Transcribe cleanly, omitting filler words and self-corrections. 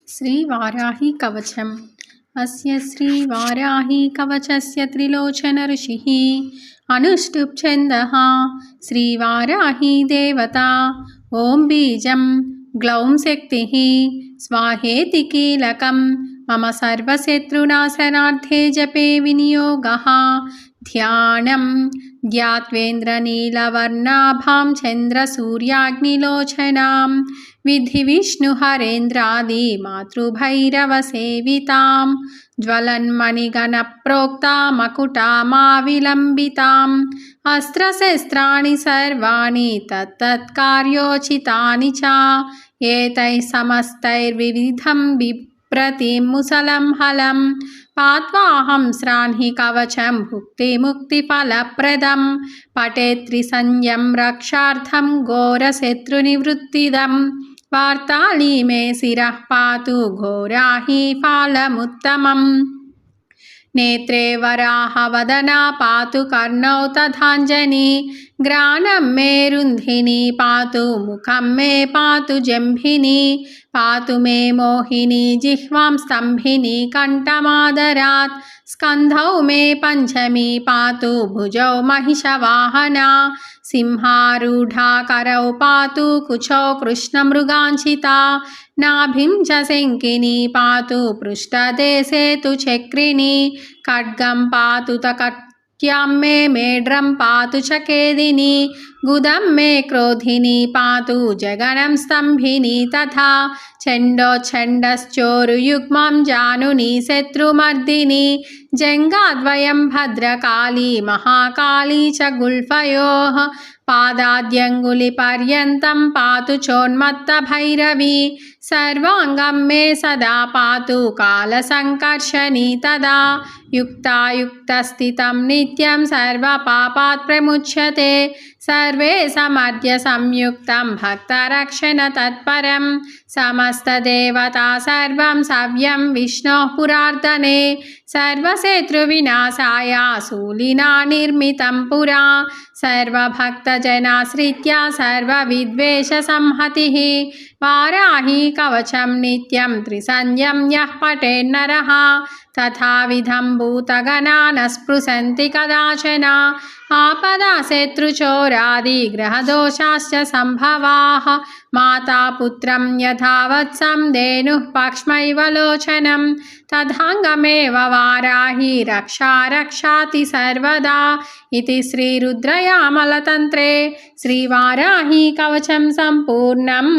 श्रीवाराही कवचम्। अस्य श्रीवाराही कवचस्य त्रिलोचन ऋषिः अनुष्टुप् छन्दः। श्रीवाराही देवता ॐ बीजं ग्लौं शक्तिः स्वाहेति कीलकं मम सर्वशत्रुनाशनार्थे जपे विनियोगः। ध्यानं ध्यात्वेन्द्रनीलवर्णाभां चन्द्रसूर्याग्निलोचनां विधि विष्णुहरेन्द्रादि मातृभैरवसेवितां ज्वलन्मणिगणप्रोक्ता मकुटामाविलम्बिताम् अस्त्रशस्त्राणि सर्वाणि तत्तत्कार्योचितानि च एतैः समस्तैर्विविधं बिभ्रतिं मुसलं हलं पात्वाहं श्राह्णि कवचं भुक्तिमुक्तिफलप्रदं पठेत् त्रिसंज्ञं रक्षार्थं घोरशत्रुनिवृत्तिदम् वार्ताली मे शिरः पातु घोराही फालमुत्तमम् नेत्रे वराहवदना पातु कर्णौ तथाञ्जनी ग्रानं मे रुन्धिनी पातु मुखं मे पातु जम्भिनी पातु मे मोहिनी जिह्वां स्तम्भिनी कण्ठमादरात् स्कन्धौ मे पञ्चमी पातु भुजौ महिषवाहना सिंहारूढा करौ पातु कुचौ कृष्णमृगाञ्चिता नाभिं च शङ्किनी पातु पृष्ठदेशे तु चक्रिणी खड्गं पातु तकट्यां मे मेढ्रं पातु च केदिनी गुदं मे क्रोधिनी पातु जगनं स्तम्भिनी तथा चण्डोच्छण्डश्चोरुयुग्मं जानुनी शत्रुमर्दिनी जङ्गाद्वयं भद्रकाली महाकाली च गुल्फयोः पादाद्यङ्गुलिपर्यन्तं पातु चोन्मत्तभैरवी सर्वाङ्गं मे सदा पातु कालसङ्कर्षणी तदा युक्तायुक्तस्थितं नित्यं सर्वपापात् प्रमुच्यते सर्वे समर्द्य संयुक्तं भक्तरक्षणतत्परं समस्तदेवता सर्वं सव्यं विष्णोः पुरार्दने सर्वशत्रुविनाशाय शूलिना निर्मितं पुरा सर्वभक्तजनाश्रित्य सर्वविद्वेषसंहतिः वाराही कवचं नित्यं त्रिसंज्ञं यः पठेन्नरः तथाविधं भूतगणान् स्पृशन्ति कदाचन आपदा शत्रुचोरादिग्रहदोषाश्च सम्भवाः माता पुत्रं यथा वत्सं धेनुः पक्ष्मैव लोचनं तथाङ्गमेव वाराही रक्षा रक्षाति सर्वदा इति श्रीरुद्रयामलतन्त्रे श्रीवाराही कवचं सम्पूर्णम्।